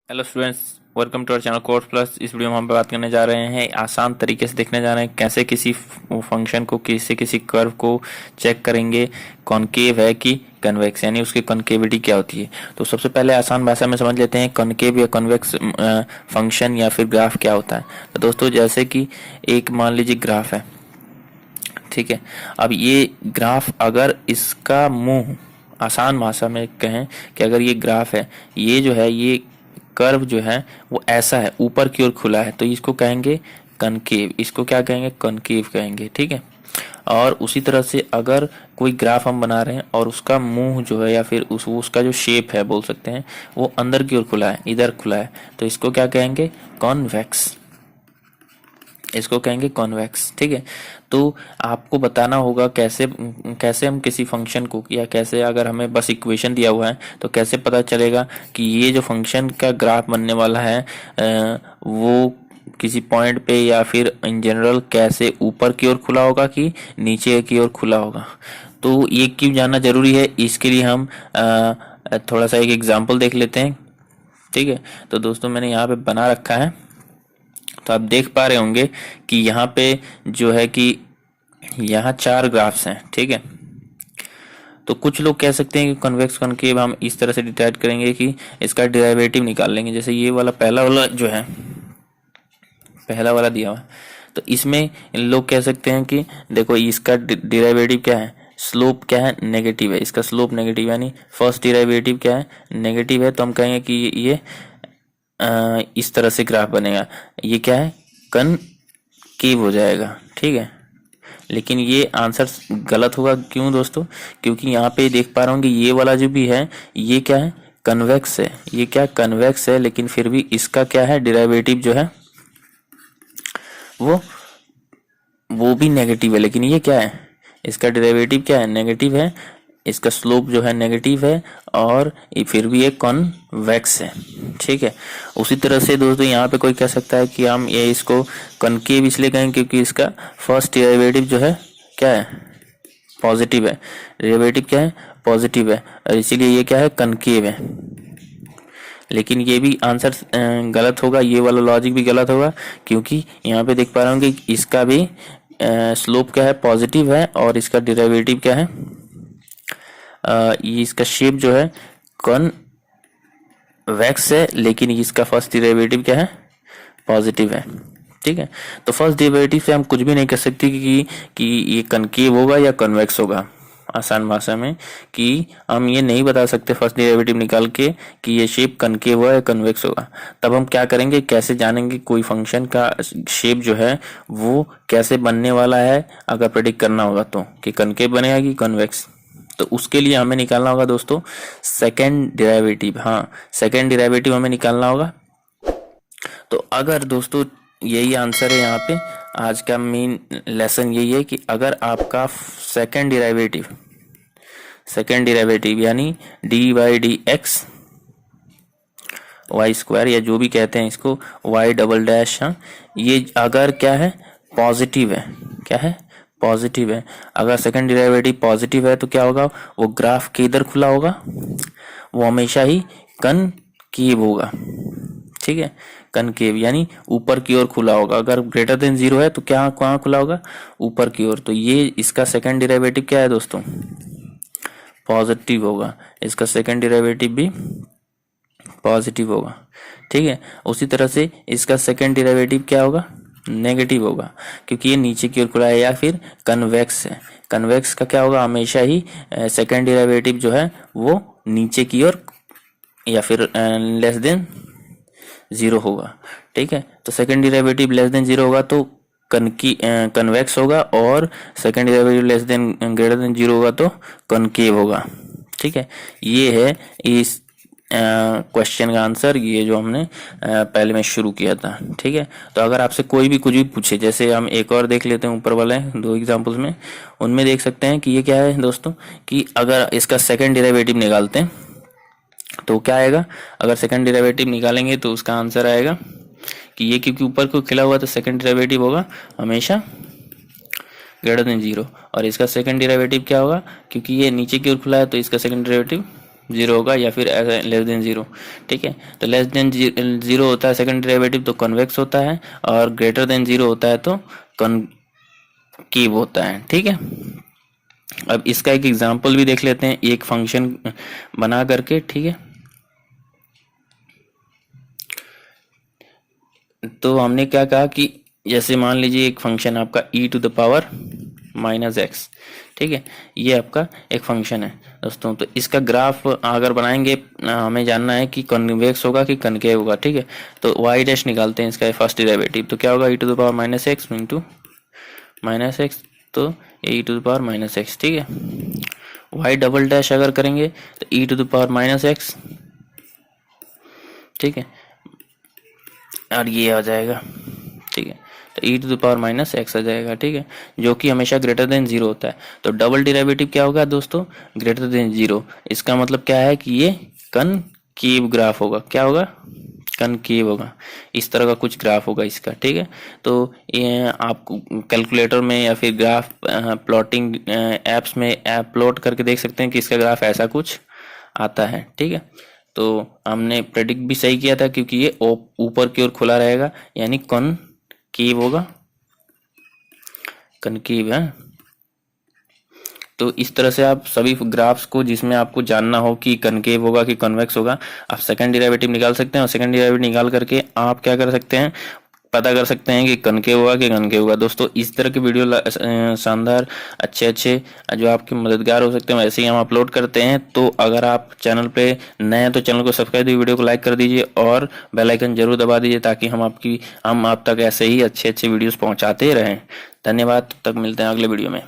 Hello students, welcome to our channel course plus. इस video में हम बात करने जा रहे हैं, आसान तरीके से देखने जा रहे हैं कैसे किसी फंक्शन को, किसी कर्व को चेक करेंगे कॉनकेव है कि कन्वेक्स, यानी उसकी कॉनकेविटी क्या होती है। तो सबसे पहले आसान भाषा में समझ लेते हैं कॉनकेव या कन्वेक्स फंक्शन या फिर ग्राफ क्या होता है। तो दोस्तों, जैसे कि एक मान लीजिए ग्राफ है, ठीक है। अब ये ग्राफ, अगर इसका मुंह, आसान भाषा में कहें कि अगर ये ग्राफ है, ये जो है, ये कर्व जो है वो ऐसा है, ऊपर की ओर खुला है, तो इसको कहेंगे कनकेव। इसको क्या कहेंगे? कनकेव कहेंगे, ठीक है। और उसी तरह से अगर कोई ग्राफ हम बना रहे हैं और उसका मुंह जो है या फिर उसका जो शेप है बोल सकते हैं, वो अंदर की ओर खुला है, इधर खुला है, तो इसको क्या कहेंगे? कॉन्वेक्स। इसको कहेंगे कॉन्वेक्स, ठीक है। तो आपको बताना होगा कैसे कैसे हम किसी फंक्शन को, या कैसे अगर हमें बस इक्वेशन दिया हुआ है तो कैसे पता चलेगा कि ये जो फंक्शन का ग्राफ बनने वाला है वो किसी पॉइंट पे या फिर इन जनरल कैसे ऊपर की ओर खुला होगा कि नीचे की ओर खुला होगा। तो ये क्यों जानना जरूरी है, इसके लिए हम थोड़ा सा एक एग्जाम्पल देख लेते हैं, ठीक है। तो दोस्तों, मैंने यहाँ पे बना रखा है, तो आप देख पा रहे होंगे कि यहाँ पे जो है कि यहाँ चार ग्राफ्स हैं, ठीक है। तो कुछ लोग कह सकते हैं कि कन्वेक्स कॉनकेव हम इस तरह से डिसाइड करेंगे कि इसका डेरिवेटिव निकाल लेंगे। जैसे ये वाला पहला वाला जो है, पहला वाला दिया हुआ है, तो इसमें लोग कह सकते हैं कि देखो इसका डेरिवेटिव क्या है, स्लोप क्या है, नेगेटिव है। इसका स्लोप नेगेटिव, यानी फर्स्ट डेरिवेटिव क्या है, नेगेटिव है, तो हम कहेंगे कि ये इस तरह से ग्राफ बनेगा। ये क्या है? कनकेव हो जाएगा, ठीक है। लेकिन ये आंसर गलत होगा। क्यों दोस्तों? क्योंकि यहाँ पे देख पा रहा हूँ कि ये वाला जो भी है, ये क्या है? कन्वेक्स है। ये क्या? कन्वेक्स है, लेकिन फिर भी इसका क्या है? डेरिवेटिव जो है वो वो भी नेगेटिव है। लेकिन ये क्या है? इसका डेरिवेटिव क्या है? नेगेटिव है। इसका स्लोप जो है नेगेटिव है, और ये फिर भी एक कॉन्वेक्स है, ठीक है। उसी तरह से दोस्तों, यहाँ पे कोई कह सकता है कि हम ये इसको कनकेव इसलिए कहेंगे क्योंकि इसका फर्स्ट डेरिवेटिव जो है क्या है? पॉजिटिव है। डेरिवेटिव क्या है? पॉजिटिव है, और इसीलिए ये क्या है? कनकेव है। लेकिन ये भी आंसर गलत होगा, ये वाला लॉजिक भी गलत होगा, क्योंकि यहाँ पे देख पा रहा हूँ कि इसका भी स्लोप क्या है? पॉजिटिव है, और इसका डेरिवेटिव क्या है? ये इसका शेप जो है कॉन्वेक्स है, लेकिन इसका फर्स्ट डेरिवेटिव क्या है? पॉजिटिव है, ठीक है। तो फर्स्ट डेरिवेटिव से हम कुछ भी नहीं कह सकते कि ये कनकेव होगा या कन्वेक्स होगा। आसान भाषा में कि हम ये नहीं बता सकते फर्स्ट डेरिवेटिव निकाल के कि ये शेप कनकेव होगा या कन्वेक्स होगा। तब हम क्या करेंगे, कैसे जानेंगे कोई फंक्शन का शेप जो है वो कैसे बनने वाला है, अगर प्रेडिक्ट करना होगा तो, कि कनकेव बनेगा कि कन्वेक्स। तो उसके लिए हमें निकालना होगा दोस्तों सेकेंड डेरिवेटिव। हाँ, सेकेंड डेरिवेटिव हमें निकालना होगा। तो अगर दोस्तों यही आंसर है यहाँ पे, आज का मेन लेसन यही है कि अगर आपका सेकेंड डेरिवेटिव यानी dy/dx वाई स्क्वायर, या जो भी कहते हैं इसको, वाई डबल डैश, हाँ, ये अगर क्या है? पॉजिटिव है। क्या है? पॉजिटिव है। अगर सेकंड डेरिवेटिव पॉजिटिव है तो क्या होगा? वो ग्राफ के इधर खुला होगा, वो हमेशा ही कनकेव होगा, ठीक है। कनकेव यानी ऊपर की ओर खुला होगा। अगर ग्रेटर देन 0 है तो क्या कहाँ खुला होगा? ऊपर की ओर। तो ये इसका सेकंड डेरिवेटिव क्या है दोस्तों? पॉजिटिव होगा। इसका सेकंड डेरिवेटिव भी पॉजिटिव होगा, ठीक है। उसी तरह से इसका सेकंड डेरिवेटिव क्या होगा? नेगेटिव होगा, क्योंकि ये नीचे की ओर खुला है, या फिर कन्वेक्स है। कन्वेक्स का क्या होगा? हमेशा ही सेकंड डेरिवेटिव जो है वो नीचे की ओर या फिर लेस देन 0 होगा, ठीक है। तो सेकंड डेरिवेटिव लेस देन 0 होगा तो कन्वेक्स होगा, और second derivative less than greater than 0 होगा तो कनकेव होगा, ठीक है। ये है इस क्वेश्चन का आंसर, ये जो हमने पहले में शुरू किया था, ठीक है। तो अगर आपसे कोई भी कुछ भी पूछे, जैसे हम एक और देख लेते हैं ऊपर वाले दो एग्जांपल्स में, उनमें देख सकते हैं कि ये क्या है दोस्तों, कि अगर इसका सेकंड डेरिवेटिव निकालते हैं तो क्या आएगा? अगर सेकंड डेरिवेटिव निकालेंगे तो उसका आंसर आएगा कि ये, क्योंकि ऊपर को खिला हुआ तो सेकंड डेरिवेटिव होगा हमेशा ग्रेटर देन 0, और इसका सेकंड डेरिवेटिव क्या होगा? क्योंकि ये नीचे की ओर खुला है तो इसका सेकंड डेरिवेटिव जीरो होगा या फिर ऐसा लेस देन जीरो। ठीक है, तो लेस देन जीरो होता है सेकंड डेरिवेटिव तो कन्वेक्स होता है, और ग्रेटर देन जीरो होता है तो कनकेव होता है। ठीक है, अब इसका एक एग्जांपल भी देख लेते हैं एक फंक्शन बना करके। ठीक है, तो हमने क्या कहा कि जैसे मान लीजिए एक फंक्शन आपका e to the power minus x. ठीक है, ये आपका एक फंक्शन है दोस्तों। तो इसका ग्राफ अगर बनाएंगे, हमें जानना है कि कन्वेक्स होगा कि कनकेव होगा। ठीक है, तो वाई डैश निकालते हैं इसका फर्स्ट डेरिवेटिव, तो क्या होगा e to the power minus x into minus x, तो e to the power minus x. ठीक है, वाई डबल डैश अगर करेंगे तो e to the power minus x. ठीक है, और ये आ जाएगा। ठीक है, तो e to the power minus X आ जाएगा। ठीक है, जो कि हमेशा ग्रेटर देन जीरो होता है। तो डबल डेरिवेटिव क्या होगा दोस्तों, ग्रेटर देन जीरो। इसका मतलब क्या है कि ये कनकेव ग्राफ होगा। क्या होगा, कनकेव होगा। इस तरह का कुछ ग्राफ होगा इसका। ठीक है, तो ये आपको कैलकुलेटर में या फिर ग्राफ प्लॉटिंग एप्स में ऐप प्लॉट करके देख सकते हैं कि इसका ग्राफ ऐसा कुछ आता है। ठीक है, तो हमने प्रेडिक्ट भी सही किया था क्योंकि ये ऊपर की ओर खुला रहेगा, यानी कनकेव होगा, कनकेव है। तो इस तरह से आप सभी ग्राफ्स को जिसमें आपको जानना हो कि कनकेव होगा कि कन्वेक्स होगा, आप सेकंड डेरिवेटिव निकाल सकते हैं, और सेकंड डेरिवेटिव निकाल करके आप क्या कर सकते हैं, पता कर सकते हैं कि कनकेव होगा कि कनकेव होगा। दोस्तों इस तरह के वीडियो शानदार अच्छे जो आपके मददगार हो सकते हैं वैसे ही हम अपलोड करते हैं। तो अगर आप चैनल पे नए हैं तो चैनल को सब्सक्राइब, वीडियो को लाइक कर दीजिए और बेल आइकन जरूर दबा दीजिए, ताकि हम आप तक ऐसे ही अच्छे वीडियोस पहुंचाते रहें। धन्यवाद, तब तक मिलते हैं अगले वीडियो में।